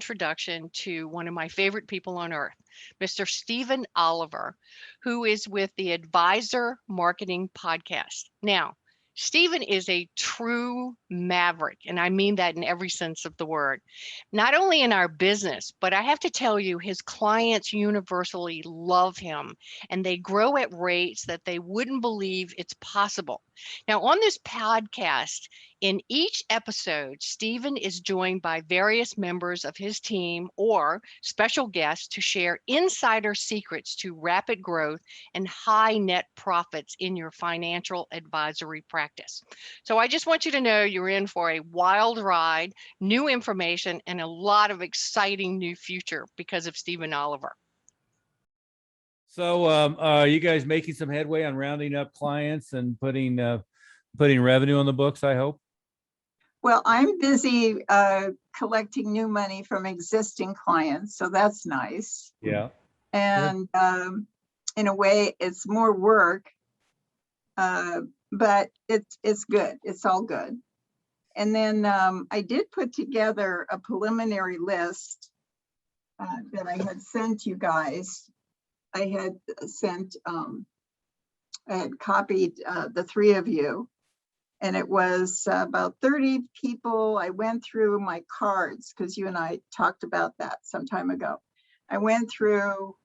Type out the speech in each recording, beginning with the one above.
introduction to one of my favorite people on earth, Mr. Stephen Oliver, who is with the Advisor Marketing Podcast. Now, Stephen is a true maverick, and I mean that in every sense of the word. Not only in our business, but I have to tell you, his clients universally love him, and they grow at rates that they wouldn't believe it's possible. Now, on this podcast, in each episode, Stephen is joined by various members of his team or special guests to share insider secrets to rapid growth and high net profits in your financial advisory practice. So I just want you to know you're in for a wild ride, new information, and a lot of exciting new future because of Stephen Oliver. So are you guys making some headway on rounding up clients and putting revenue on the books, I hope? Well, I'm busy collecting new money from existing clients, so that's nice. Yeah. And in a way, it's more work, but it's good. It's all good. And then I did put together a preliminary list that I had sent you guys. I had copied the three of you. And it was about 30 people. I went through my cards because you and I talked about that some time ago. I went through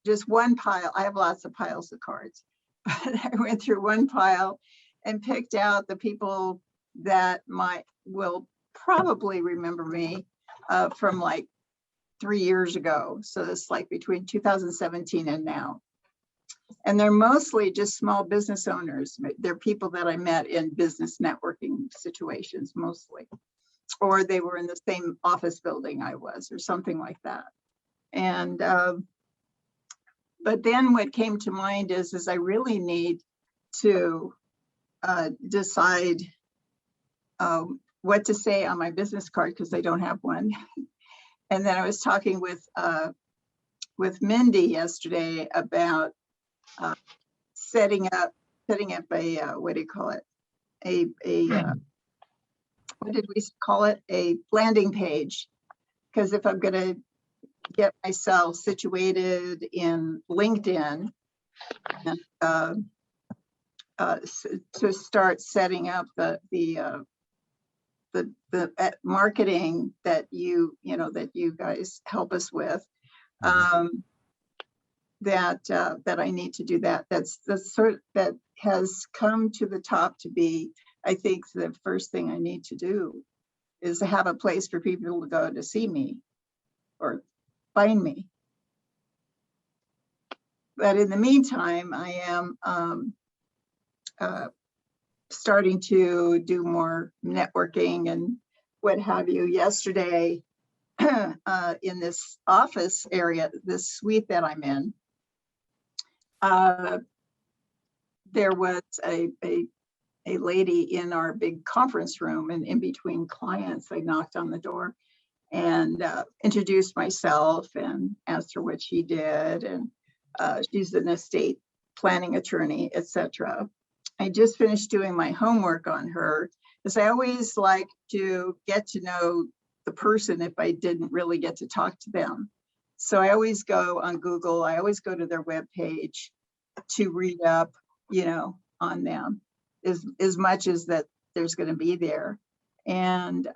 just one pile. I have lots of piles of cards, but I went through one pile and picked out the people that will probably remember me from like 3 years ago. So it's like between 2017 and now. And they're mostly just small business owners. They're people that I met in business networking situations mostly, or they were in the same office building I was, or something like that. And but then what came to mind is I really need to decide what to say on my business card because I don't have one. And then I was talking with Mindi yesterday about setting up a what do you call it? What did we call it? A landing page. Because if I'm going to get myself situated in LinkedIn and to start setting up the marketing that you guys help us with. That I need to do that. That's the sort that has come to the top to be, I think, the first thing I need to do is to have a place for people to go to see me or find me. But in the meantime, I am starting to do more networking and what have you. Yesterday, in this office area, this suite that I'm in, there was a lady in our big conference room, and in between clients, I knocked on the door and introduced myself and asked her what she did. And she's an estate planning attorney, etc. I just finished doing my homework on her because I always like to get to know the person if I didn't really get to talk to them. So I always go on Google, I always go to their webpage to read up, on them as much as that there's going to be there. And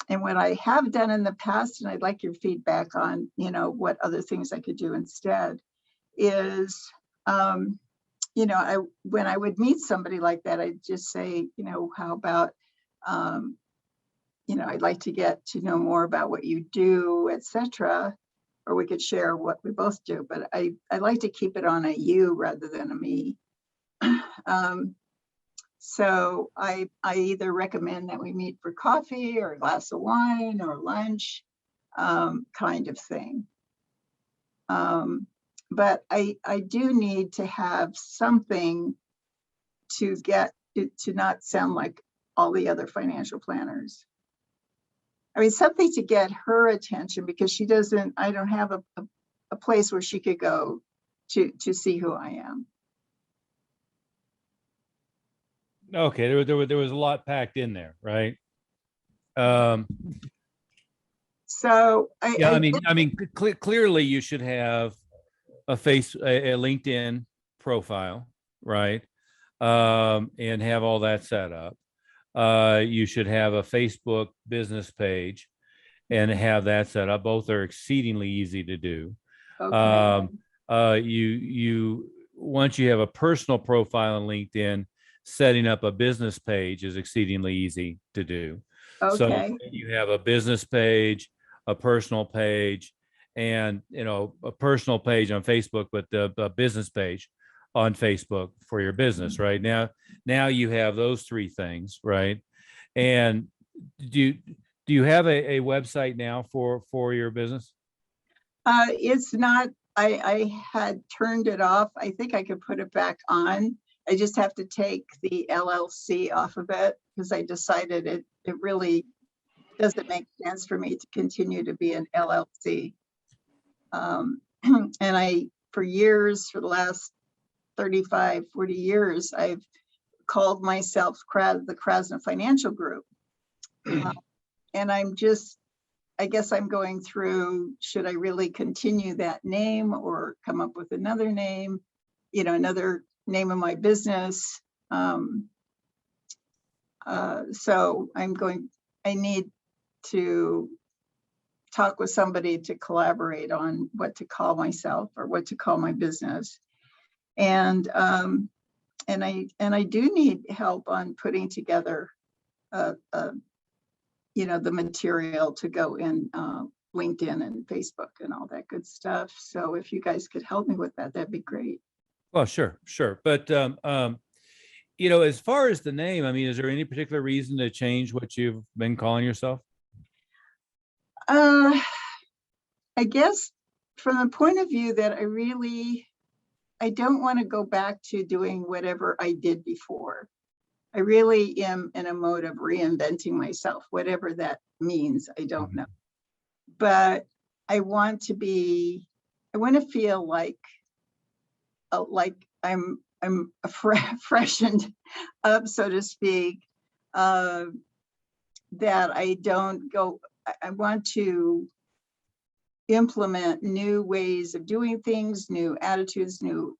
what I have done in the past, and I'd like your feedback on, what other things I could do instead, is, when I would meet somebody like that, I'd just say, how about, I'd like to get to know more about what you do, etc. Or we could share what we both do, but I like to keep it on a you rather than a me. So I either recommend that we meet for coffee or a glass of wine or lunch, kind of thing. But I do need to have something to get to not sound like all the other financial planners. I mean, something to get her attention because I don't have a place where she could go to see who I am. Okay, there was a lot packed in there, right? So Yeah, I mean, clearly you should have a LinkedIn profile, right? And have all that set up. You should have a Facebook business page and have that set up. Both are exceedingly easy to do. okay. You once you have a personal profile on LinkedIn, setting up a business page is exceedingly easy to do. So Okay. you have a business page, a personal page, and a personal page on Facebook, but the business page on Facebook for your business. Right now you have those three things, right? And do you have a website now for your business? It's not, I had turned it off. I think I could put it back on. I just have to take the LLC off of it because I decided it really doesn't make sense for me to continue to be an LLC. And for years, for the last 35, 40 years, I've called myself the Krasna Financial Group. And I guess I'm going through, should I really continue that name or come up with another name, another name of my business. So I need to talk with somebody to collaborate on what to call myself or what to call my business. And I do need help on putting together the material to go in LinkedIn and Facebook and all that good stuff. So if you guys could help me with that, that'd be great. Well, sure. But as far as the name, I mean, is there any particular reason to change what you've been calling yourself? I guess from the point of view that I don't want to go back to doing whatever I did before. I really am in a mode of reinventing myself, whatever that means, I don't know. But I want to feel like I'm freshened up, so to speak, that I don't go, I want to implement new ways of doing things, new attitudes, new,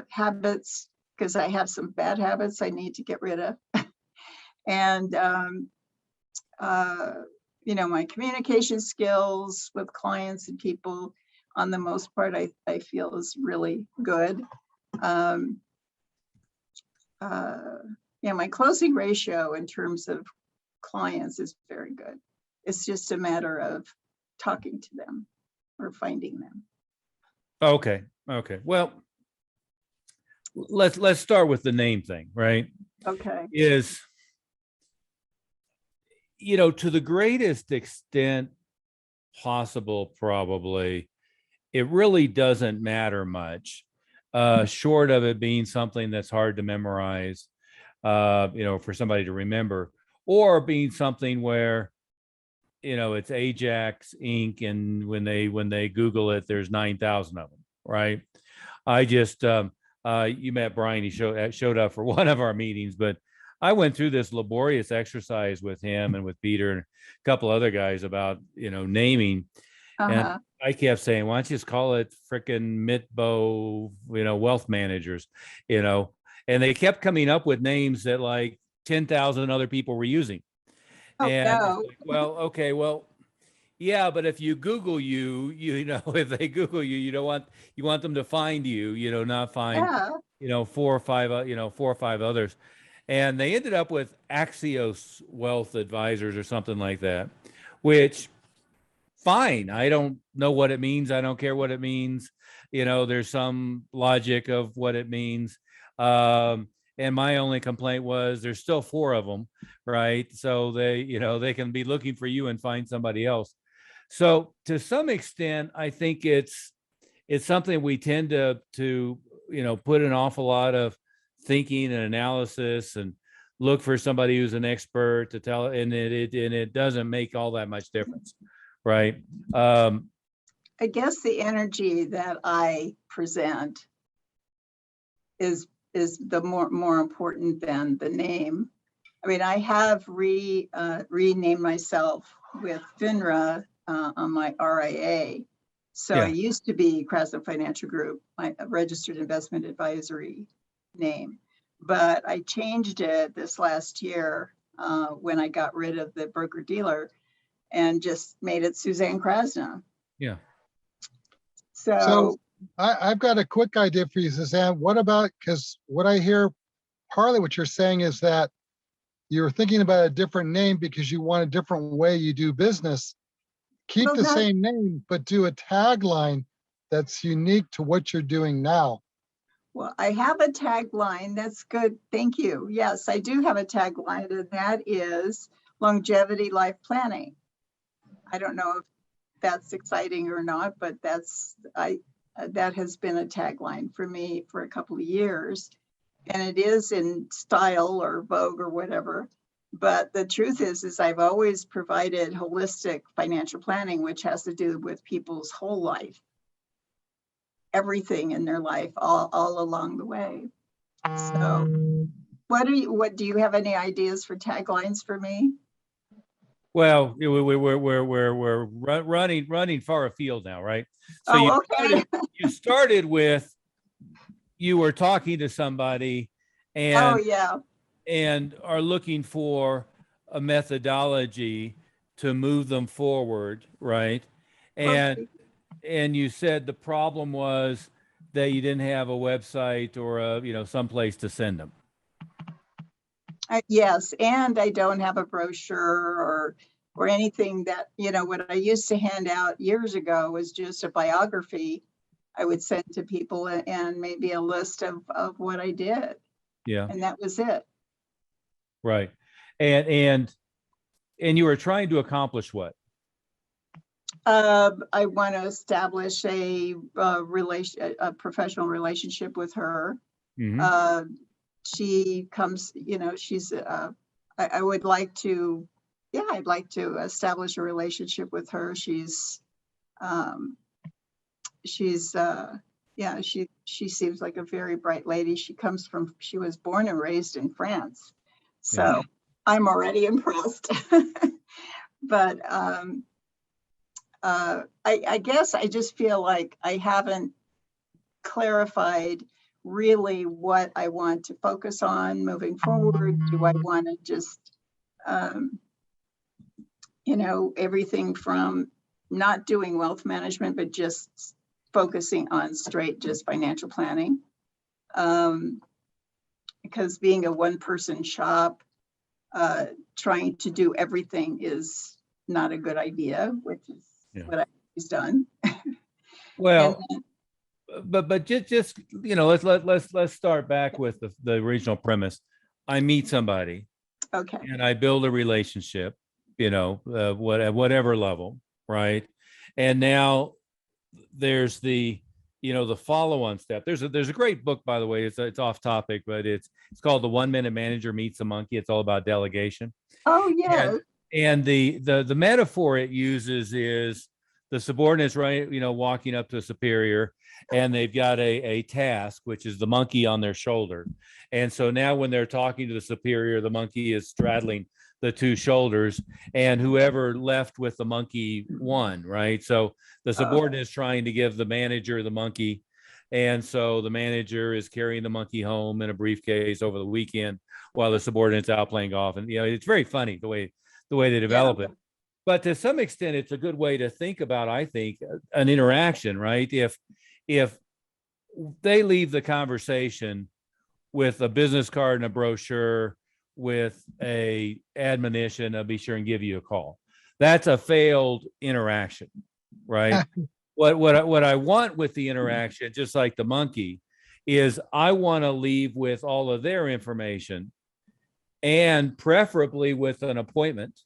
habits, because I have some bad habits I need to get rid of. And, my communication skills with clients and people, on the most part, I feel is really good. My closing ratio in terms of clients is very good. It's just a matter of talking to them or finding them. Okay. Well, let's start with the name thing, right? Okay. Is, to the greatest extent possible, probably, it really doesn't matter much, short of it being something that's hard to memorize, for somebody to remember, or being something where, it's Ajax Inc. And when they Google it, there's 9,000 of them, right? I just, you met Brian, he showed up for one of our meetings, but I went through this laborious exercise with him and with Peter and a couple other guys about, naming. And I kept saying, why don't you just call it frickin' Mitbo, wealth managers, and they kept coming up with names that like 10,000 other people were using. Oh, And no. it's like, well, okay, well, yeah, but if you Google if they Google you want them to find you, not find, four or five others. And they ended up with Axios Wealth Advisors or something like that, which, fine. I don't know what it means. I don't care what it means. There's some logic of what it means. And my only complaint was there's still four of them, right? So they can be looking for you and find somebody else. So to some extent, I think it's something we tend to put an awful lot of thinking and analysis and look for somebody who's an expert to tell, and it doesn't make all that much difference, right? I guess the energy that I present is the more important than the name. I mean, I have renamed myself with FINRA on my RIA. So Yeah. I used to be Krasno Financial Group, my registered investment advisory name, but I changed it this last year when I got rid of the broker dealer and just made it Suzanne Krasno. Yeah. So I've got a quick idea for you, Suzanne. What about, because what I hear, partly what you're saying is that you're thinking about a different name because you want a different way you do business. Keep Well, the that- same name, but do a tagline that's unique to what you're doing now. Well, I have a tagline. That's good. Thank you. Yes, I do have a tagline, and that is longevity life planning. I don't know if that's exciting or not, but that has been a tagline for me for a couple of years. And it is in style or vogue or whatever. But the truth is I've always provided holistic financial planning, which has to do with people's whole life. Everything in their life, all along the way. So what do you have any ideas for taglines for me? Well, we're running far afield now, right? So okay. You started with, you were talking to somebody and yeah. and are looking for a methodology to move them forward, right? And Okay. and you said the problem was that you didn't have a website or a someplace to send them. Yes, and I don't have a brochure or anything that, what I used to hand out years ago was just a biography I would send to people and maybe a list of what I did. Yeah. And that was it. Right. And you were trying to accomplish what? I want to establish a professional relationship with her. Mm-hmm. She comes, she's, I would like to, I'd like to establish a relationship with her. She seems like a very bright lady. She was born and raised in France. So yeah. I'm already impressed. But I guess I just feel like I haven't clarified really what I want to focus on moving forward. Do I want to just, everything from not doing wealth management, but just focusing on straight just financial planning? Because being a one-person shop, trying to do everything is not a good idea, which is what I've always done. Well, but just let's start back with the original premise. I meet somebody, okay, and I build a relationship, at whatever level, right? And now there's the the follow-on step. There's a great book, by the way. It's off topic, but it's called The 1 Minute Manager Meets a Monkey. It's all about delegation. Oh yeah. And the metaphor it uses is the subordinates, right? Walking up to a superior, and they've got a task, which is the monkey on their shoulder. And so now when they're talking to the superior, the monkey is straddling the two shoulders, and whoever left with the monkey won, right? So the subordinate is trying to give the manager the monkey. And so the manager is carrying the monkey home in a briefcase over the weekend while the subordinate's out playing golf. And, it's very funny the way they develop it. But to some extent, it's a good way to think about, I think, an interaction, right? If they leave the conversation with a business card and a brochure with a admonition, I'll be sure and give you a call. That's a failed interaction, right? What I want with the interaction, just like the monkey, is I want to leave with all of their information, and preferably with an appointment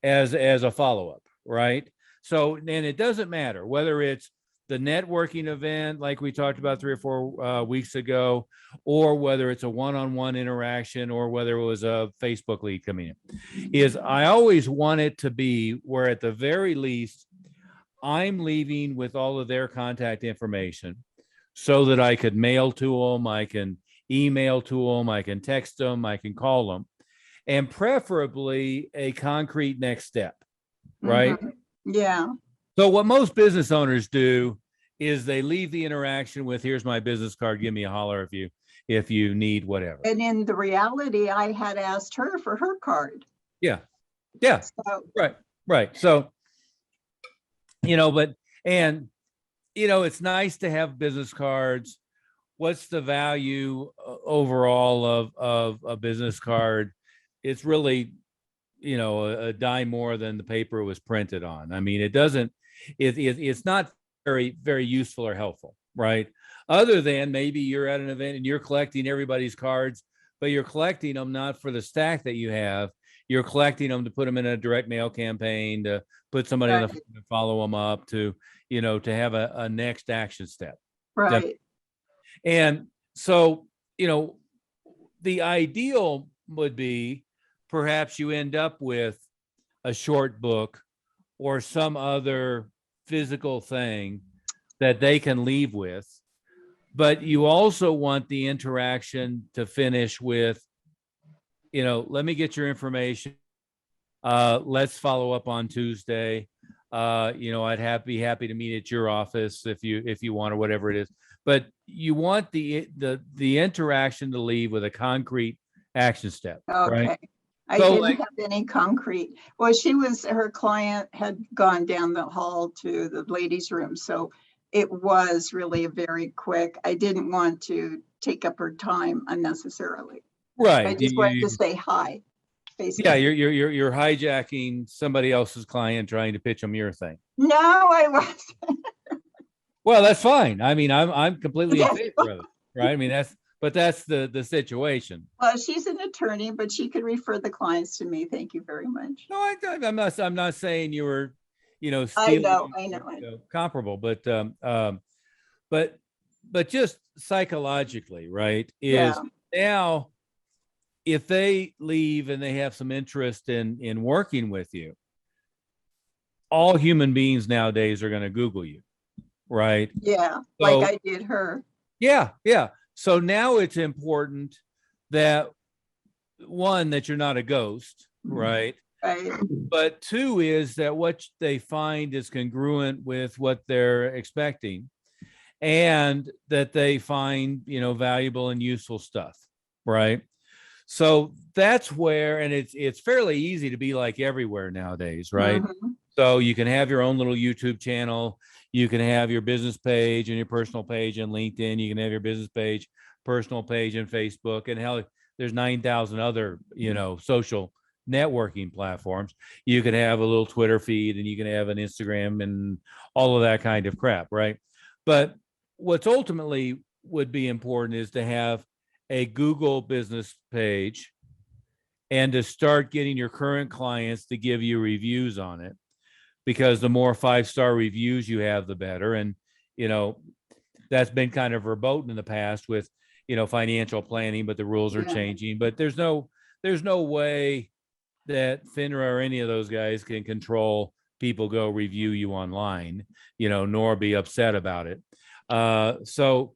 as a follow-up, right? So, and it doesn't matter whether it's the networking event like we talked about 3 or 4 weeks ago, or whether it's a one-on-one interaction, or whether it was a Facebook lead coming in, is I always want it to be where at the very least I'm leaving with all of their contact information so that I could mail to them, I can email to them, I can text them, I can call them, and preferably a concrete next step. right? Yeah. So what most business owners do is they leave the interaction with, here's my business card, give me a holler if you need whatever. And in the reality, I had asked her for her card. Yeah. So, Right. So, it's nice to have business cards. What's the value overall of a business card? It's really, a dime more than the paper was printed on. I mean, it's not very, very useful or helpful, right? Other than maybe you're at an event and you're collecting everybody's cards, but you're collecting them not for the stack that you have. You're collecting them to put them in a direct mail campaign, to put somebody on the phone to follow them up, to have a next action step. right. And so, the ideal would be perhaps you end up with a short book or some other physical thing that they can leave with, but you also want the interaction to finish with, let me get your information. Let's follow up on Tuesday. I'd be happy to meet at your office if you want, or whatever it is. But you want the interaction to leave with a concrete action step. Okay. Right? I didn't have any concrete. Well, her client had gone down the hall to the ladies' room. So it was really a very quick. I didn't want to take up her time unnecessarily. Right. I just wanted to say hi. Basically. Yeah, you're hijacking somebody else's client, trying to pitch them your thing. No, I wasn't. Well, that's fine. I mean, I'm completely in favor of it, right? I mean, that's the situation. Well, she's an attorney, but she could refer the clients to me. Thank you very much. No, I'm not saying you were, stealing. I know. Comparable, but just psychologically, right? Now, if they leave and they have some interest in working with you, all human beings nowadays are going to Google you, right? Yeah, so, like I did her. Yeah. So now it's important that, one, that you're not a ghost, right? Right. But two is that what they find is congruent with what they're expecting, and that they find, valuable and useful stuff, right? So that's where, and it's fairly easy to be like everywhere nowadays, right? So you can have your own little YouTube channel. You can have your business page and your personal page in LinkedIn. You can have your business page, personal page in Facebook, and hell, there's 9,000 other, social networking platforms. You can have a little Twitter feed, and you can have an Instagram and all of that kind of crap, right? But what's ultimately would be important is to have a Google business page and to start getting your current clients to give you reviews on it, because the more 5-star reviews you have, the better. And, that's been kind of verboten in the past with, financial planning, but the rules are changing. But there's no way that FINRA or any of those guys can control people go review you online, nor be upset about it. So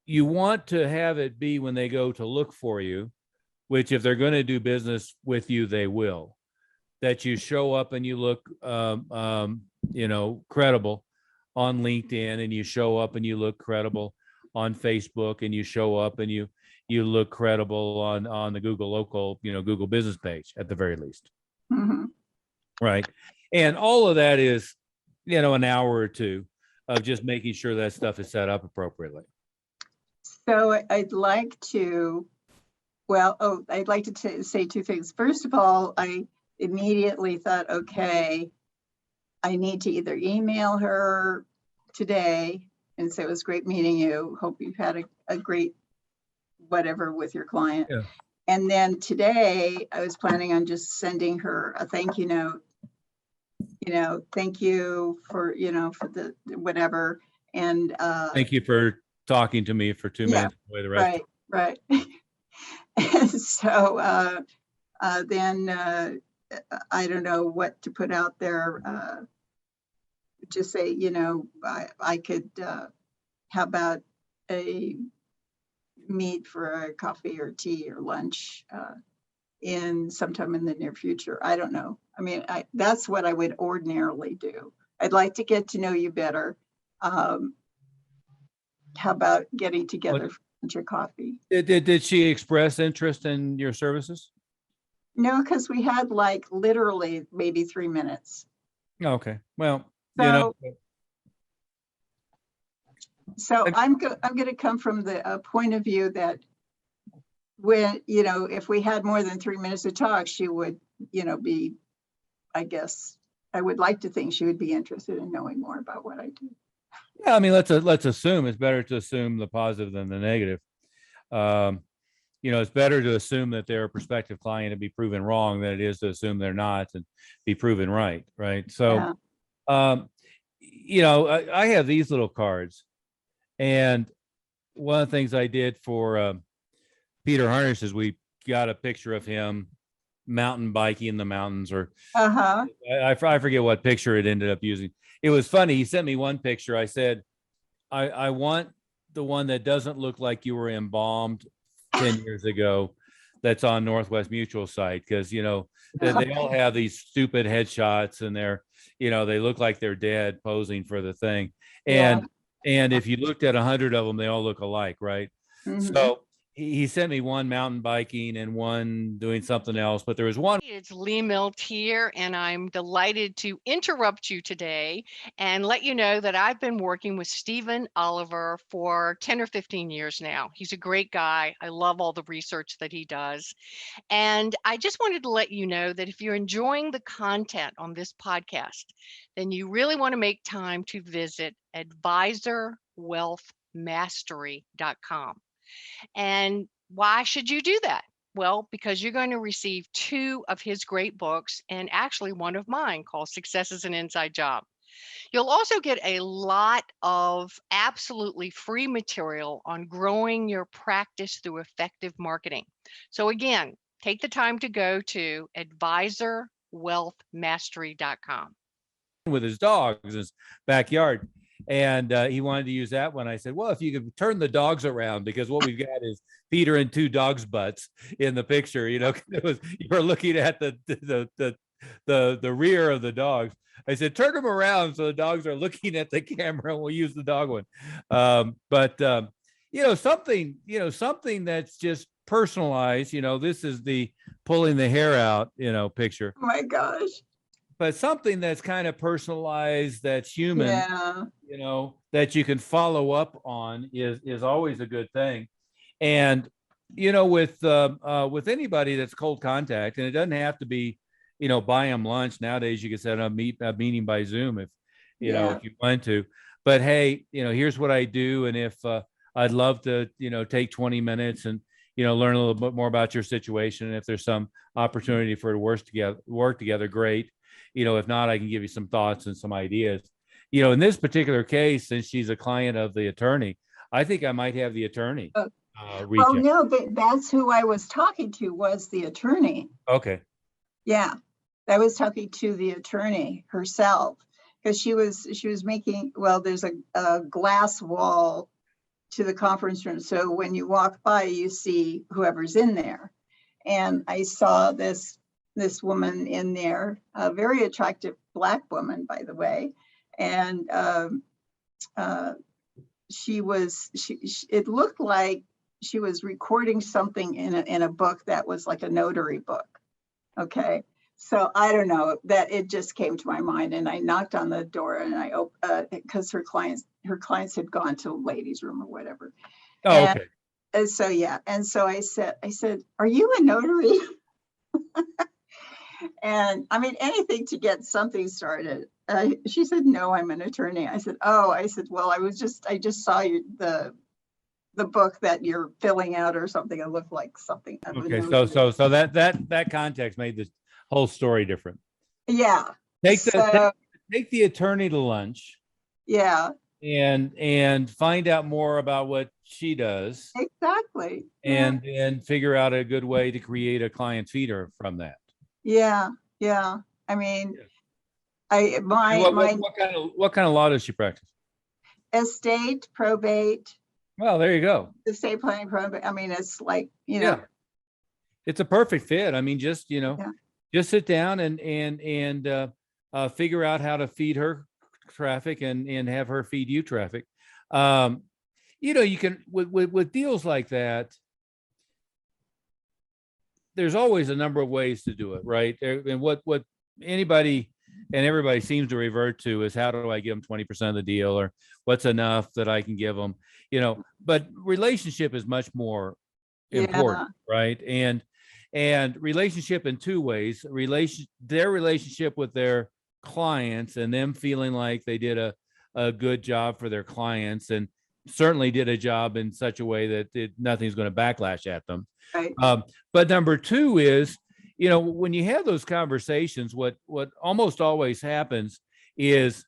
you want to have it be when they go to look for you, which if they're going to do business with you, they will, that you show up and you look, credible on LinkedIn, and you show up and you look credible on Facebook, and you show up and you look credible on the Google local, Google business page at the very least. Right. And all of that is, an hour or two of just making sure that stuff is set up appropriately. So I'd like to say two things. First of all, I immediately thought, okay, I need to either email her today and say it was great meeting you. Hope you've had a great whatever with your client. Yeah. And then today I was planning on just sending her a thank you note. Thank you for, for the whatever. And thank you for talking to me for 2 minutes. The rest right. And so then I don't know what to put out there. Just say, I could, how about a meet for a coffee or tea or lunch in sometime in the near future? I don't know. I mean, that's what I would ordinarily do. I'd like to get to know you better. How about getting together for lunch or coffee? Did she express interest in your services? No, because we had like literally maybe 3 minutes. Okay. Well, So I'm going to come from the point of view that when, if we had more than 3 minutes to talk, she would, be, I guess, I would like to think she would be interested in knowing more about what I do. Yeah, I mean, let's assume it's better to assume the positive than the negative. It's better to assume that they're a prospective client and be proven wrong than it is to assume they're not and be proven right. Right. So, I have these little cards, and one of the things I did for Peter Harnish is we got a picture of him mountain biking in the mountains, or I forget what picture it ended up using. It was funny. He sent me one picture. I said, I want the one that doesn't look like you were embalmed 10 years ago, that's on Northwest Mutual site, because they all have these stupid headshots, and they look like they're dead posing for the thing. And if you looked at 100 of them, they all look alike, right? So he sent me one mountain biking and one doing something else, but there was one. It's Lee Milt here, and I'm delighted to interrupt you today and let you know that I've been working with Stephen Oliver for 10 or 15 years now. He's a great guy. I love all the research that he does. And I just wanted to let you know that if you're enjoying the content on this podcast, then you really want to make time to visit advisorwealthmastery.com. And why should you do that? Well, because you're going to receive 2 of his great books, and actually one of mine called Success is an Inside Job. You'll also get a lot of absolutely free material on growing your practice through effective marketing. So again, take the time to go to advisorwealthmastery.com. With his dogs in his backyard. And he wanted to use that one. I said, well, if you could turn the dogs around, because what we've got is Peter and 2 dogs' butts in the picture. You're looking at the rear of the dogs. I said, turn them around so the dogs are looking at the camera, and we'll use the dog one. Something that's just personalized. This is the pulling the hair out, picture. Oh my gosh. But something that's kind of personalized, that's human, that you can follow up on is always a good thing. And, with anybody that's cold contact, and it doesn't have to be, buy them lunch. Nowadays, you can set up a meeting by Zoom if you want to. But hey, here's what I do. And if I'd love to, take 20 minutes and, learn a little bit more about your situation. And if there's some opportunity for it to work together, great. If not, I can give you some thoughts and some ideas. In this particular case, since she's a client of the attorney, I think I might have the attorney. No, that's who I was talking to, was the attorney. Okay. Yeah, I was talking to the attorney herself, because she was making, well, there's a glass wall to the conference room. So when you walk by, you see whoever's in there. And I saw this woman in there, a very attractive Black woman, by the way. And it looked like she was recording something in a book that was like a notary book. Okay. So I don't know, that it just came to my mind, and I knocked on the door, and I opened, because her clients had gone to the ladies' room or whatever. Oh, okay. And so, yeah. And so I said, are you a notary? And I mean, anything to get something started. She said, no, I'm an attorney. I said, well, I just saw the book that you're filling out or something. It looked like something. Okay. So that context made this whole story different. Yeah. Take the attorney to lunch. Yeah. And find out more about what she does. Exactly. And figure out a good way to create a client feeder from that. Yeah. Yeah. I mean, what kind of law does she practice? Estate, probate. Well, there you go. Estate planning, probate. I mean, it's like, it's a perfect fit. I mean, just Just sit down and figure out how to feed her traffic and have her feed you traffic. You can with deals like that. There's always a number of ways to do it, right? And what anybody and everybody seems to revert to is, how do I give them 20% of the deal, or what's enough that I can give them, but relationship is much more important, right? And relationship in two ways: their relationship with their clients and them feeling like they did a good job for their clients, and certainly did a job in such a way that nothing's going to backlash at them. Right. But number two is, when you have those conversations, what almost always happens is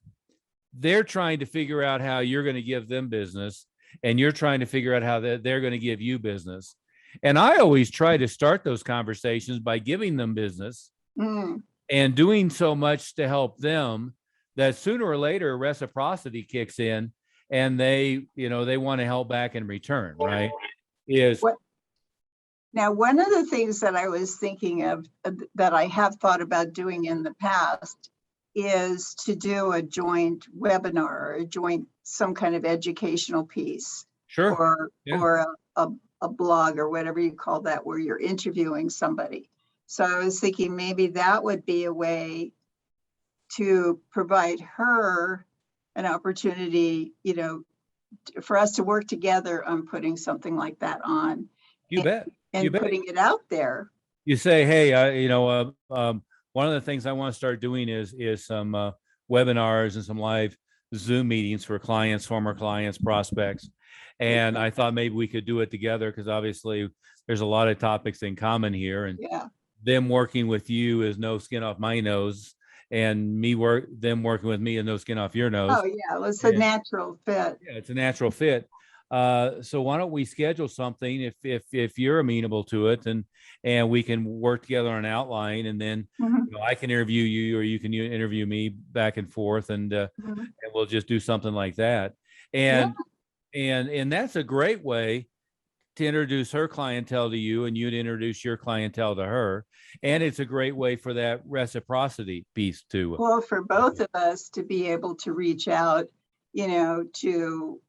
they're trying to figure out how you're going to give them business, and you're trying to figure out how they're going to give you business. And I always try to start those conversations by giving them business and doing so much to help them that sooner or later reciprocity kicks in, and they want to help back in return, right? Now, one of the things that I was thinking of that I have thought about doing in the past is to do a joint webinar, or a joint, some kind of educational piece. Sure. Or a blog, or whatever you call that, where you're interviewing somebody. So I was thinking maybe that would be a way to provide her an opportunity, for us to work together on putting something like that on. You bet. And putting it out there. You say, hey, one of the things I want to start doing is some webinars and some live Zoom meetings for clients, former clients, prospects. And I thought maybe we could do it together, because obviously there's a lot of topics in common here, and them working with you is no skin off my nose, and them working with me is no skin off your nose. Oh yeah, well, it's a natural fit. Yeah, it's a natural fit. So why don't we schedule something if you're amenable to it, and we can work together on an outline, and then I can interview you, or you can interview me back and forth, and we'll just do something like that. And that's a great way to introduce her clientele to you, and you'd introduce your clientele to her. And it's a great way for that reciprocity piece too. Well, for both of us to be able to reach out, to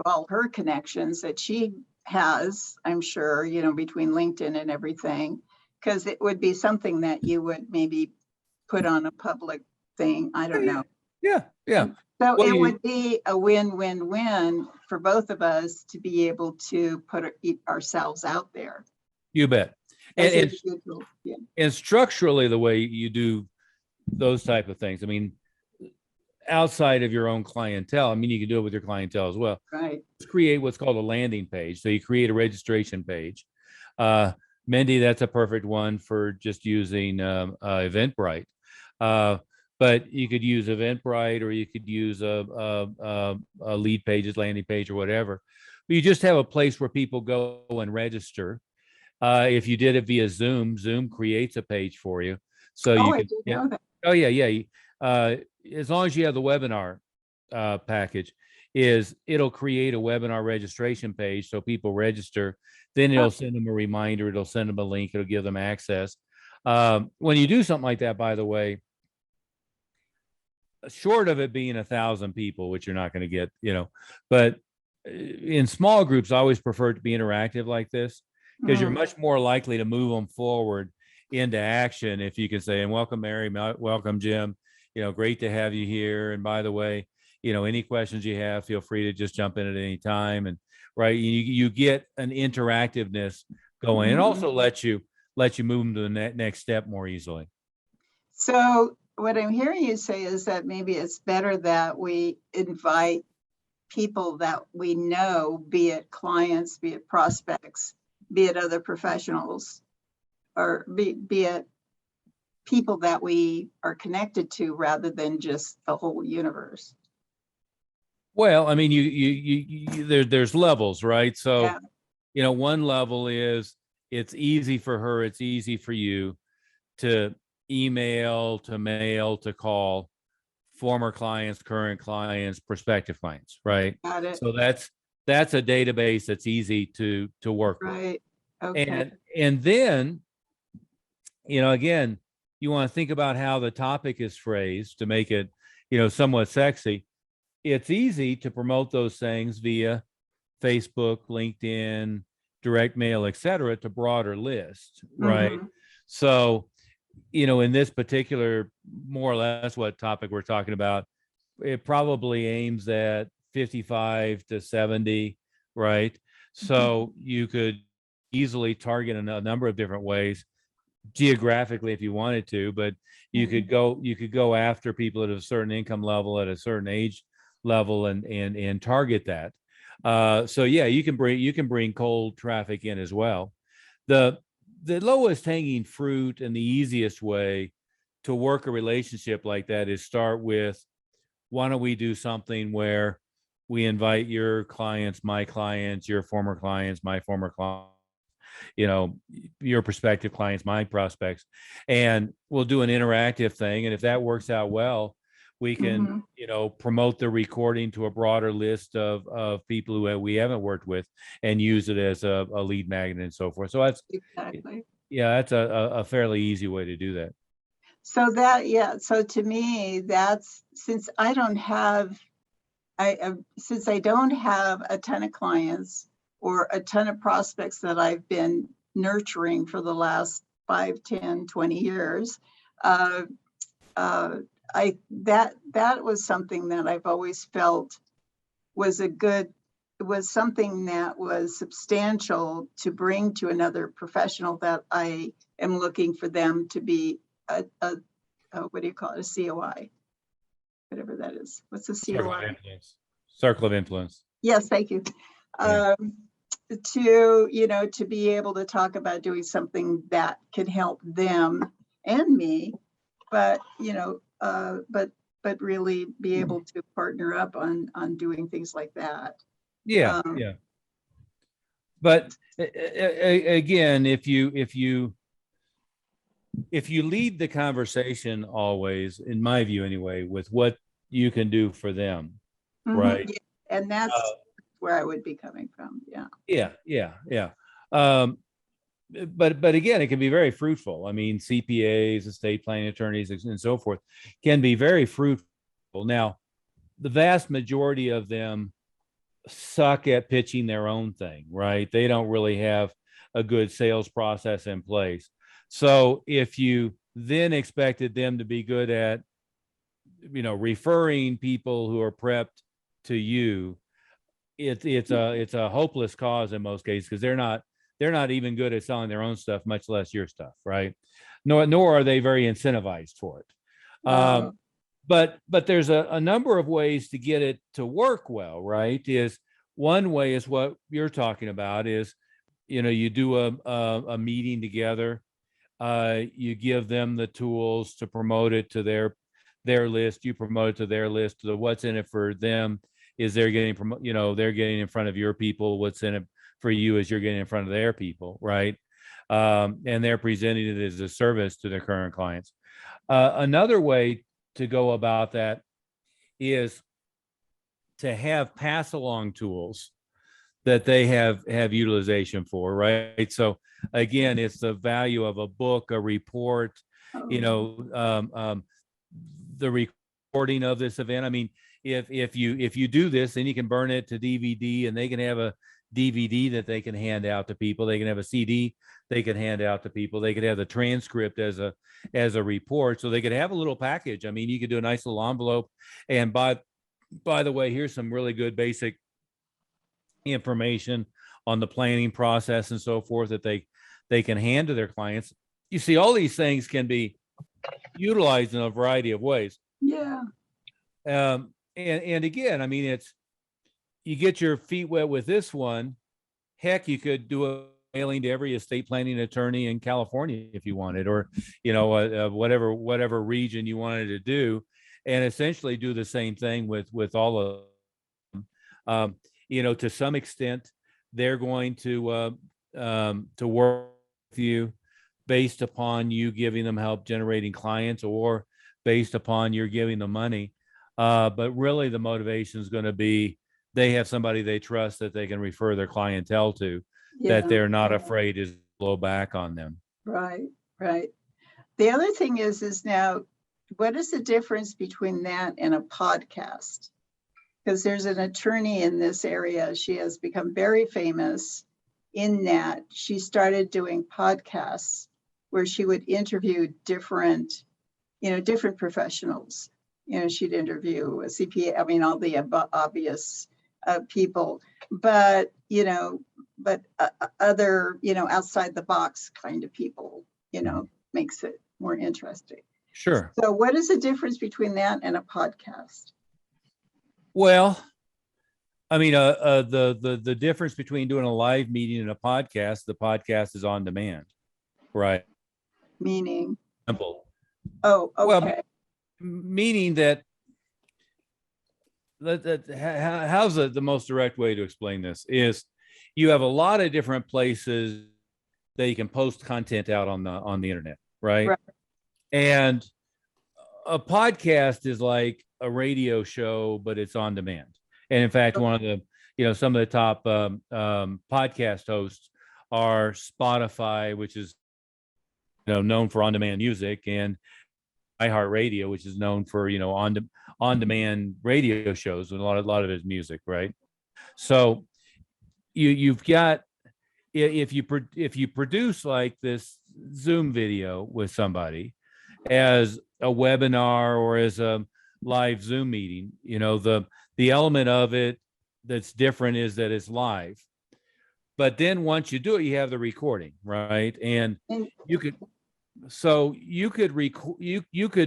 all her connections that she has, I'm sure, between LinkedIn and everything, because it would be something that you would maybe put on a public thing. I don't know. Yeah. So it would be a win-win-win for both of us to be able to put ourselves out there. You bet. And structurally, the way you do those type of things, I mean, outside of your own clientele, I mean, you can do it with your clientele as well. Right. Create what's called a landing page. So you create a registration page. Mindi, that's a perfect one for just using Eventbrite. But you could use Eventbrite, or you could use a lead pages, landing page, or whatever. But you just have a place where people go and register. If you did it via Zoom, Zoom creates a page for you. So I didn't know that. Oh yeah. As long as you have the webinar package, it'll create a webinar registration page, so people register. Then it'll send them a reminder. It'll send them a link. It'll give them access. When you do something like that, by the way, short of it being 1,000 people, which you're not going to get, but in small groups, I always prefer it to be interactive like this, because you're much more likely to move them forward into action if you can say, and welcome Mary, welcome Jim, great to have you here. And by the way, any questions you have, feel free to just jump in at any time. And right, you get an interactiveness going, and also let you move them to the next step more easily. So what I'm hearing you say is that maybe it's better that we invite people that we know, be it clients, be it prospects, be it other professionals, or be it people that we are connected to, rather than just the whole universe. Well, I mean, there's levels, right? So, one level is it's easy for her, it's easy for you to email, to mail, to call former clients, current clients, prospective clients, right? Got it. So that's a database that's easy to work with. Right. Okay. And then, again, you want to think about how the topic is phrased to make it, somewhat sexy. It's easy to promote those things via Facebook, LinkedIn, direct mail, etc., to broader list, right? Mhm. So, in this particular, more or less what topic we're talking about, it probably aims at 55 to 70, right? So you could easily target in a number of different ways geographically if you wanted to, but you could go after people at a certain income level, at a certain age level, and target that. So yeah, you can bring cold traffic in as well. The lowest hanging fruit and the easiest way to work a relationship like that is start with, why don't we do something where we invite your clients, my clients, your former clients, my former clients, your prospective clients, my prospects, and we'll do an interactive thing. And if that works out well, we can, promote the recording to a broader list of people who we haven't worked with, and use it as a lead magnet and so forth. So that's Exactly. that's a fairly easy way to do that. So so to me, that's, since I don't have a ton of clients or a ton of prospects that I've been nurturing for the last 5, 10, 20 years, that was something that I've always felt was something that was substantial to bring to another professional that I am looking for them to be a what do you call it? A COI, whatever that is. What's a COI? Circle of influence. Yes, thank you. Yeah. To be able to talk about doing something that can help them and me, but really be able to partner up on doing things like that. Yeah. But again, if you lead the conversation always, in my view anyway, with what you can do for them, right? Yeah. And that's where I would be coming from. Yeah. But again, it can be very fruitful. I mean, CPAs, estate planning attorneys, and so forth can be very fruitful. Now, the vast majority of them suck at pitching their own thing, right? They don't really have a good sales process in place. So if you then expected them to be good at, referring people who are prepped to you, it's a hopeless cause in most cases, because they're not even good at selling their own stuff, much less your stuff, right? Nor are they very incentivized for it. But there's a number of ways to get it to work well, right? Is one way is what you're talking about, is, you do a meeting together, you give them the tools to promote it to their list, you promote it to their list. The what's in it for them is they're getting they're getting in front of your people. What's in it for you is you're getting in front of their people, right? And they're presenting it as a service to their current clients. Another way to go about that is to have pass along tools that they have utilization for, right? So again, it's the value of a book, a report, the recording of this event. I mean, if you do this, then you can burn it to DVD, and they can have a DVD that they can hand out to people. They can have a CD they can hand out to people. They could have the transcript as a report. So they could have a little package. I mean, you could do a nice little envelope. And by the way, here's some really good basic information on the planning process and so forth that they can hand to their clients. You see, all these things can be utilized in a variety of ways. Yeah. And again, I mean, you get your feet wet with this one. Heck, you could do a mailing to every estate planning attorney in California if you wanted, or whatever region you wanted to do, and essentially do the same thing with all of them. To some extent, they're going to work with you based upon you giving them help generating clients, or based upon you're giving them money. But really, the motivation is going to be they have somebody they trust that they can refer their clientele to, that they're not afraid to blow back on them. Right. The other thing is now, what is the difference between that and a podcast? Because there's an attorney in this area. She has become very famous in that she started doing podcasts where she would interview different professionals. She'd interview a CPA, I mean, all the obvious people, but, other, outside the box kind of people, makes it more interesting. Sure. So what is the difference between that and a podcast? Well, I mean, the difference between doing a live meeting and a podcast, the podcast is on demand, right? Meaning? Simple. Oh, okay. Well, meaning that how's the most direct way to explain this is you have a lot of different places that you can post content out on the internet, right? And a podcast is like a radio show, but it's on demand. And in fact, one of the, some of the top podcast hosts are Spotify, which is, known for on-demand music, and iHeartRadio, which is known for, on-demand radio shows, and a lot of it is music, right? So you've got, if you produce like this Zoom video with somebody as a webinar or as a live Zoom meeting, the element of it that's different is that it's live. But then once you do it, you have the recording, right? And you could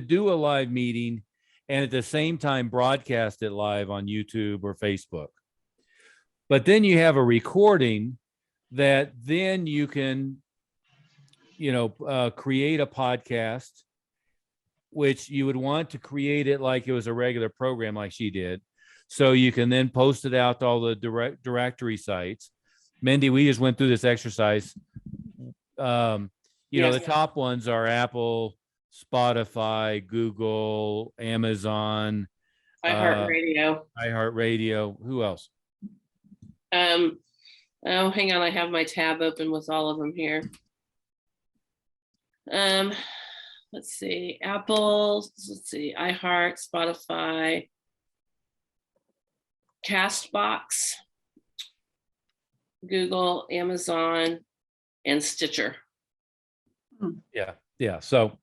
do a live meeting and at the same time broadcast it live on YouTube or Facebook. But then you have a recording that then you can, create a podcast, which you would want to create it like it was a regular program like she did. So you can then post it out to all the directory sites. Mindi, we just went through this exercise. The top ones are Apple, Spotify, Google, Amazon, iHeartRadio. Who else? Hang on. I have my tab open with all of them here. Let's see. Apple, iHeart, Spotify, Castbox, Google, Amazon, and Stitcher. Yeah. So,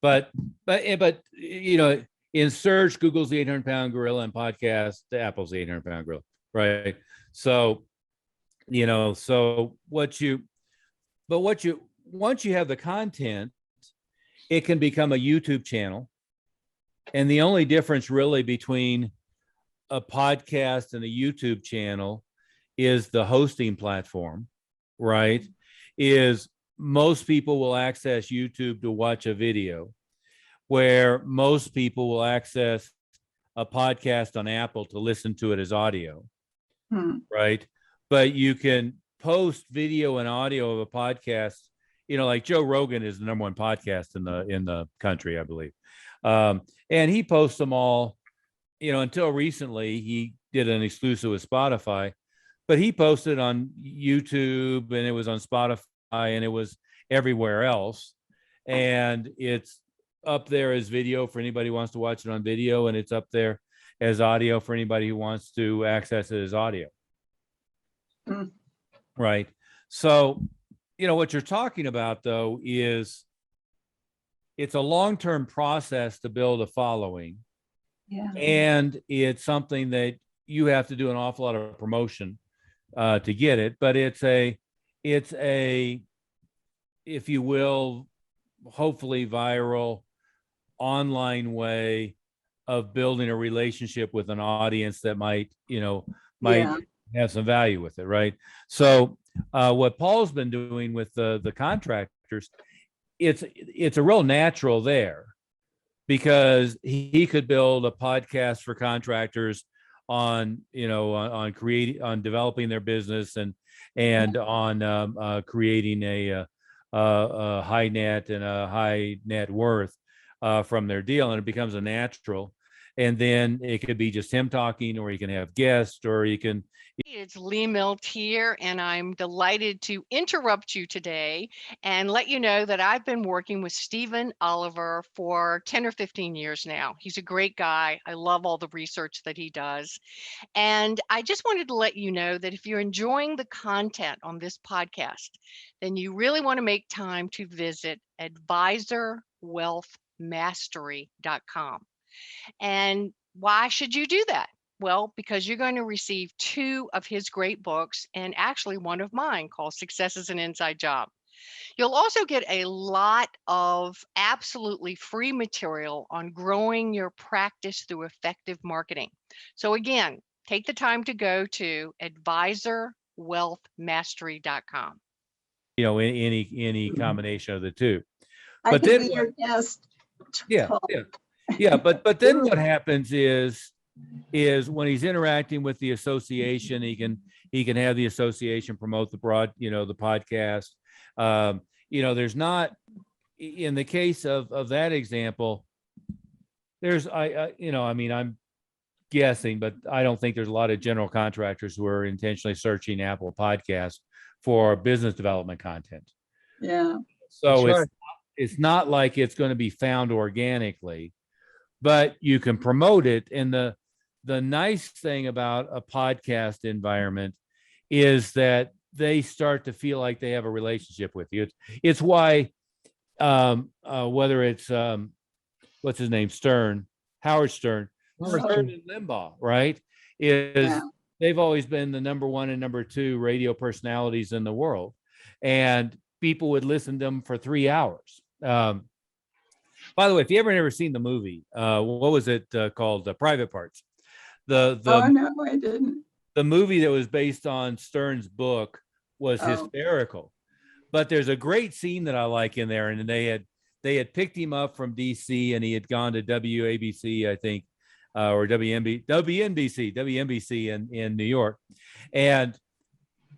but in search, Google's the 800-pound gorilla, and podcast, Apple's the 800-pound gorilla, right? So, once you have the content, it can become a YouTube channel. And the only difference really between a podcast and a YouTube channel is the hosting platform, right? Is most people will access YouTube to watch a video, where most people will access a podcast on Apple to listen to it as audio, right? But you can post video and audio of a podcast, like Joe Rogan is the #1 podcast in the country, I believe. And he posts them all, until recently he did an exclusive with Spotify, but he posted on YouTube and it was on Spotify and it was everywhere else. And it's up there as video for anybody who wants to watch it on video, and it's up there as audio for anybody who wants to access it as audio. Right. So, what you're talking about though is it's a long-term process to build a following. Yeah. And it's something that you have to do an awful lot of promotion to get it, but it's a, if you will, hopefully viral online way of building a relationship with an audience that might have some value with it, right? So what Paul's been doing with the contractors, it's a real natural there, because he could build a podcast for contractors on on developing their business and on creating a high net and a high net worth from their deal, and it becomes a natural. and then it could be just him talking, or you can have guests, or you can. It's Lee Milt here, and I'm delighted to interrupt you today and let you know that I've been working with Stephen Oliver for 10 or 15 years now. He's a great guy. I love all the research that he does. And I just wanted to let you know that if you're enjoying the content on this podcast, then you really want to make time to visit advisorwealthmastery.com. And why should you do that? Well, because you're going to receive 2 of his great books, and actually one of mine called Success is an Inside Job. You'll also get a lot of absolutely free material on growing your practice through effective marketing. So again, take the time to go to advisorwealthmastery.com. Any combination of the two. I could be your guest. Yeah. But then what happens is when he's interacting with the association, he can have the association promote the the podcast. There's not, in the case of that example, I'm guessing, but I don't think there's a lot of general contractors who are intentionally searching Apple Podcasts for business development content. Yeah. So it's not like it's going to be found organically, but you can promote it. And the nice thing about a podcast environment is that they start to feel like they have a relationship with you. It's why whether it's what's his name, Howard Stern and Limbaugh, right? They've always been the number 1 and number 2 radio personalities in the world, and people would listen to them for 3 hours. By the way, if you ever seen the movie, what was it called? Private Parts. Oh no, I didn't. The movie that was based on Stern's book was hysterical, but there's a great scene that I like in there, and they had picked him up from DC, and he had gone to WABC, I think, or WNBC in New York, and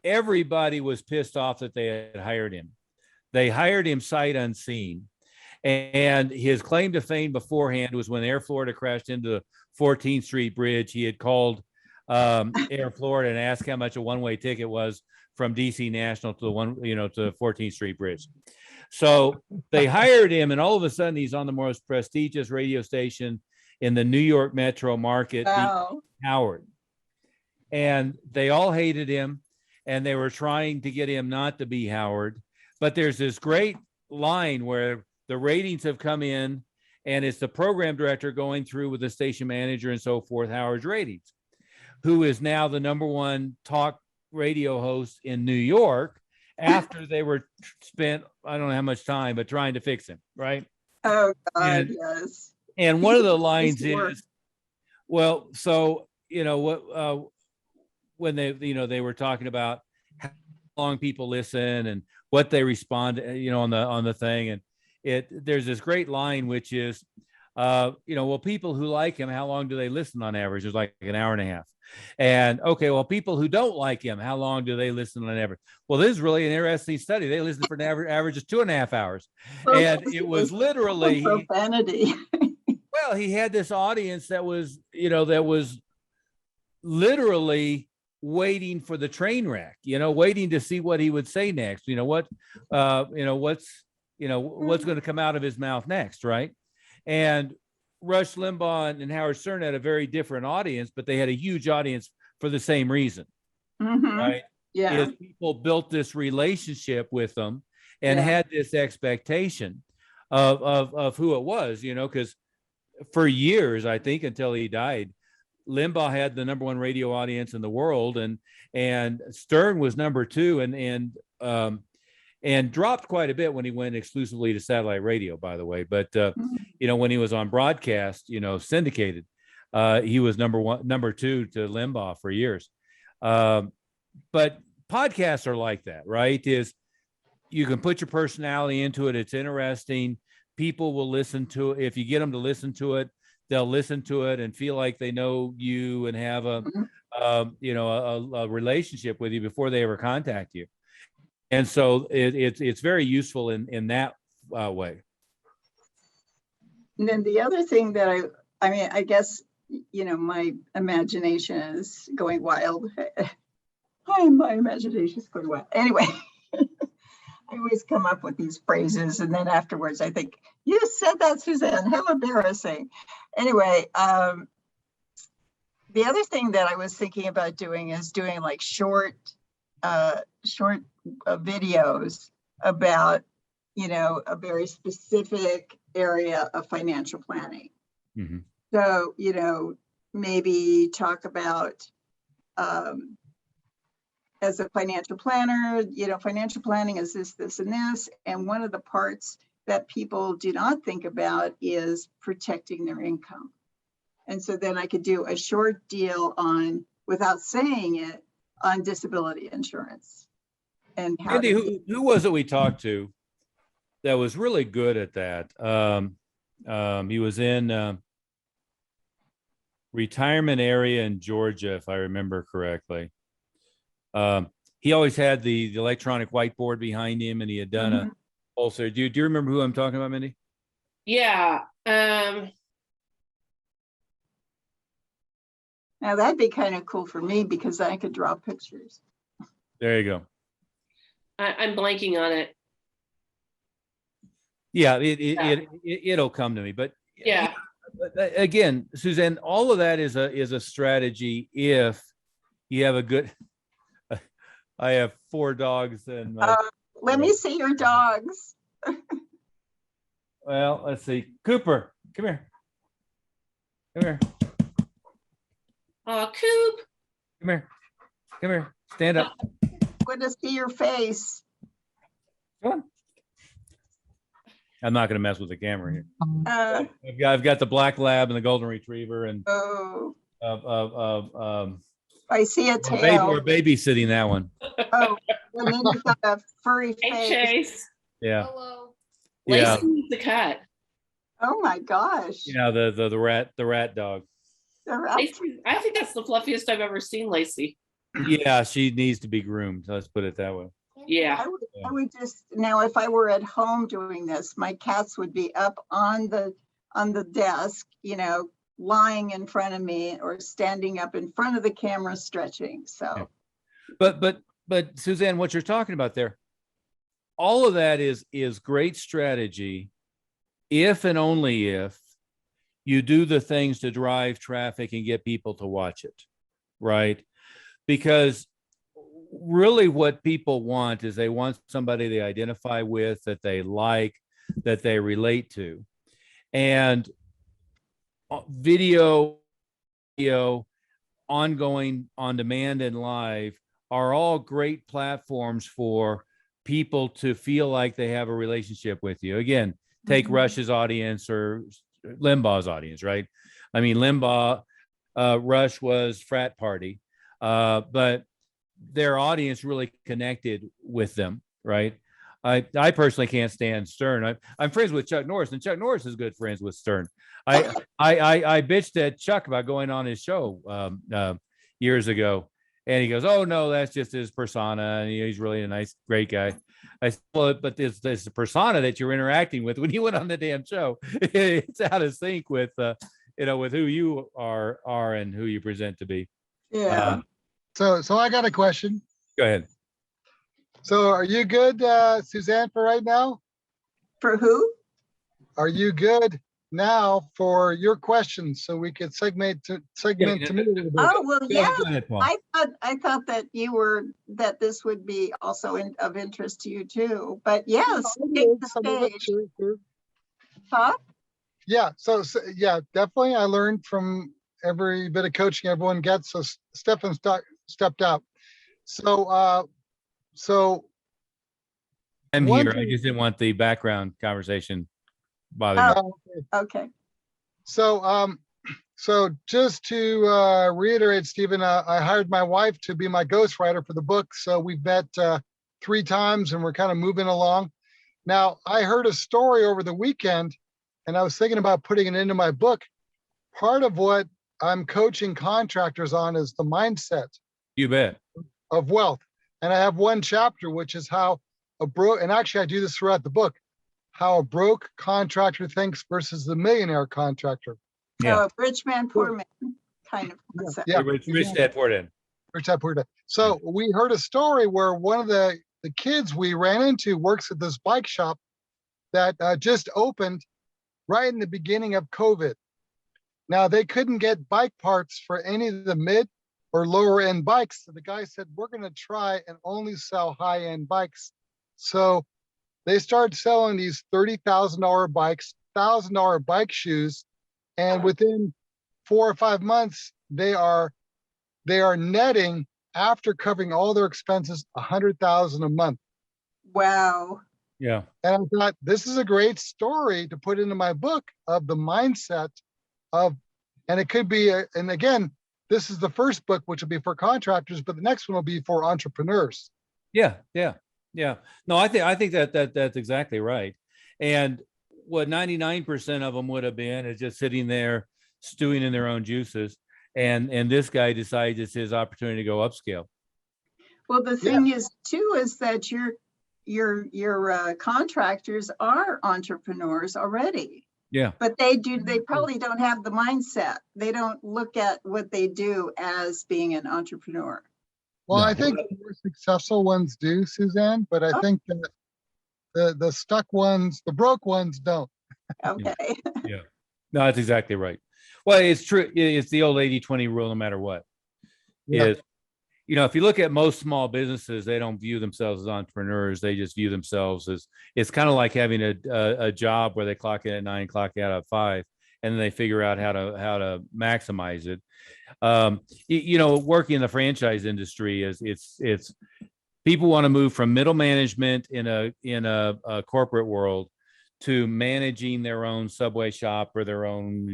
everybody was pissed off that they had hired him. They hired him sight unseen. And his claim to fame beforehand was when Air Florida crashed into the 14th Street Bridge. He had called Air Florida and asked how much a one-way ticket was from DC National to the 14th Street Bridge. So they hired him, and all of a sudden he's on the most prestigious radio station in the New York metro market, Howard. And they all hated him, and they were trying to get him not to be Howard. But there's this great line where the ratings have come in, and it's the program director going through with the station manager and so forth, Howard's ratings, who is now the number 1 talk radio host in New York after they were spent, I don't know how much time, but trying to fix him, right? Oh, God, yes. And one of the lines is, well, so, when they were talking about how long people listen and what they respond, on the thing, and there's this great line, which is, well, people who like him, how long do they listen on average? It's like an hour and a half. And okay, well, people who don't like him, how long do they listen on average? Well, this is really an interesting study. They listen for an average of 2.5 hours. And it was literally profanity. Well, he had this audience that was literally waiting for the train wreck, waiting to see what he would say next. What's going to come out of his mouth next, right? And Rush Limbaugh and Howard Stern had a very different audience, but they had a huge audience for the same reason, right? Yeah. Is people built this relationship with them and had this expectation of who it was, because for years, I think until he died, Limbaugh had the number 1 radio audience in the world, and Stern was number 2, and dropped quite a bit when he went exclusively to satellite radio, by the way. But when he was on broadcast, syndicated, he was number 2 to Limbaugh for years. But podcasts are like that, right? Is you can put your personality into it. It's interesting. People will listen to it. If you get them to listen to it, they'll listen to it and feel like they know you and have a relationship with you before they ever contact you. And so it's very useful in that way. And then the other thing that I guess my imagination is going wild. My imagination is going wild. Anyway, I always come up with these phrases, and then afterwards I think, you said that, Suzanne, how embarrassing. Anyway, the other thing that I was thinking about doing is doing like short videos about, a very specific area of financial planning. Mm-hmm. So, maybe talk about, as a financial planner, financial planning is this, this, and this. And one of the parts that people do not think about is protecting their income. And so then I could do a short deal on, without saying it, on disability insurance. And how Mindi, who was it we talked to that was really good at that? He was in retirement area in Georgia, if I remember correctly. He always had the electronic whiteboard behind him, and he had done a ulcer. Do you remember who I'm talking about, Mindi? Yeah. Now that'd be kind of cool for me because I could draw pictures. There you go. I'm blanking on it. Yeah, it'll come to me. But yeah, again, Suzanne, all of that is a strategy if you have a good. I have 4 dogs, and let me see your dogs. Well, let's see. Cooper, come here. Come here. Coop. Come here. Come here. Stand up. Good to see your face. Come on. I'm not going to mess with the camera here. Uh, I've got the black lab and the golden retriever, and oh, I see a tail. we're babysitting that one. Oh, and then you've got a furry Hey, face. Chase. Yeah. Hello. Yeah. Lacey needs the cut. Oh my gosh. Yeah, the rat dog. Lacey, I think that's the fluffiest I've ever seen Lacey. Yeah, she needs to be groomed. Let's put it that way. Yeah. I would just, now if I were at home doing this, my cats would be up on the desk, lying in front of me or standing up in front of the camera stretching. So but Suzanne, what you're talking about there, all of that is great strategy if and only if you do the things to drive traffic and get people to watch it, right? Because really what people want is they want somebody they identify with, that they like, that they relate to. And video, ongoing, on demand, and live are all great platforms for people to feel like they have a relationship with you. Again, take Rush's audience or Limbaugh's audience, right? I mean, Limbaugh, Rush was frat party, but their audience really connected with them, right? I personally can't stand Stern. I'm friends with Chuck Norris, and Chuck Norris is good friends with Stern. I bitched at Chuck about going on his show years ago, and he goes, "Oh no, that's just his persona, and he's really a nice, great guy." I said, "Well, but it's the persona that you're interacting with when you went on the damn show. It's out of sync with with who you are and who you present to be." yeah. So I got a question. Go ahead. So are you good, Suzanne, for right now? For who? Are you good now for your questions so we could segment to me a little bit? Oh, well, yeah. Go ahead, Paul. I thought that this would be also of interest to you too, but yes, take the stage. Sure. Huh? Yeah, so yeah, definitely. I learned from every bit of coaching everyone gets. So Stefan stepped up. So I'm one here. I thing- just didn't want the background conversation bothering me. Okay. So just to reiterate, Stephen, I hired my wife to be my ghostwriter for the book. So we've met 3 times and we're kind of moving along. Now, I heard a story over the weekend and I was thinking about putting it into my book. Part of what I'm coaching contractors on is the mindset You bet. of wealth. And I have one chapter, which is how and actually I do this throughout the book, how a broke contractor thinks versus the millionaire contractor. Yeah. Rich man, poor man kind of concept. Yeah. Rich dad, poor dad. Rich dad, poor dad. So we heard a story where one of the kids we ran into works at this bike shop that just opened right in the beginning of COVID. Now they couldn't get bike parts for any of the mid or lower end bikes. So the guy said, we're going to try and only sell high end bikes. So they started selling these $30,000 bikes, $1,000 bike shoes. And within 4 or 5 months, they are netting, after covering all their expenses, $100,000 a month. Wow. Yeah. And I thought, this is a great story to put into my book of the mindset of, and it could be, and again, this is the first book, which will be for contractors, but the next one will be for entrepreneurs. Yeah. No, I think that's exactly right. And what 99% of them would have been is just sitting there stewing in their own juices. And this guy decides it's his opportunity to go upscale. Well, the thing is too, is that your contractors are entrepreneurs already. Yeah. But they probably don't have the mindset. They don't look at what they do as being an entrepreneur. Well, No. I think the more successful ones do, Suzanne, but I think that the stuck ones, the broke ones don't. Okay. Yeah. No, that's exactly right. Well, it's true. It's the old 80-20 rule, no matter what. Yeah. If you look at most small businesses, they don't view themselves as entrepreneurs. They just view themselves as, it's kind of like having a job where they clock in at 9, clock out at 5, and then they figure out how to maximize it. Working in the franchise industry it's people want to move from middle management in a corporate world to managing their own Subway shop or their own,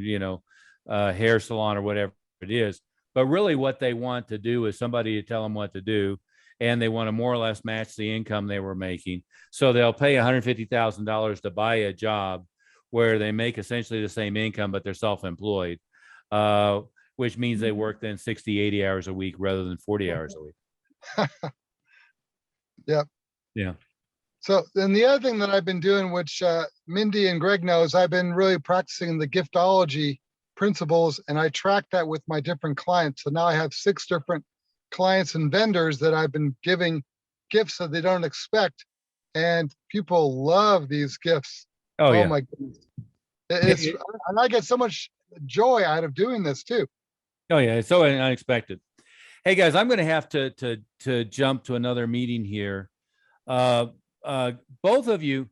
hair salon or whatever it is. But really what they want to do is somebody to tell them what to do. And they want to more or less match the income they were making. So they'll pay $150,000 to buy a job where they make essentially the same income, but they're self-employed, which means they work then 60, 80 hours a week rather than 40 hours a week. Yep. Yeah. So then the other thing that I've been doing, which Mindi and Greg knows, I've been really practicing the giftology principles, and I track that with my different clients. So now I have 6 different clients and vendors that I've been giving gifts that they don't expect, and people love these gifts. Oh yeah. My goodness. And I get so much joy out of doing this too. Oh yeah, it's so unexpected. Hey guys, I'm going to have to jump to another meeting here. Both of you.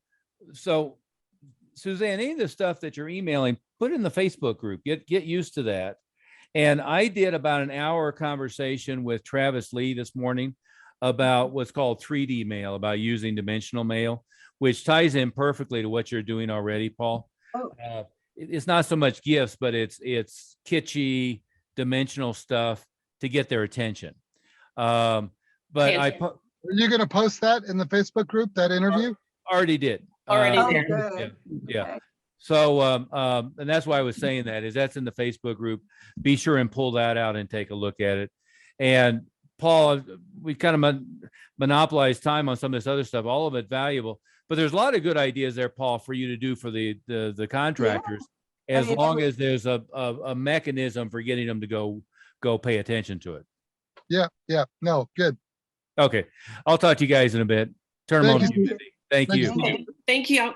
So Suzanne, any of the stuff that you're emailing, put it in the Facebook group. Get used to that. And I did about an hour conversation with Travis Lee this morning about what's called 3D mail, about using dimensional mail, which ties in perfectly to what you're doing already, Paul. Oh. It's not so much gifts, but it's kitschy, dimensional stuff to get their attention. But are you going to post that in the Facebook group, that interview? Already did. Good. Yeah. Okay. So, and that's why I was saying that, is that's in the Facebook group. Be sure and pull that out and take a look at it. And Paul, we kind of monopolized time on some of this other stuff, all of it valuable, but there's a lot of good ideas there, Paul, for you to do for the contractors, as long as there's a mechanism for getting them to go pay attention to it. Yeah. No, good. Okay. I'll talk to you guys in a bit. Turn them over to you. Thank you. Okay. Thank you.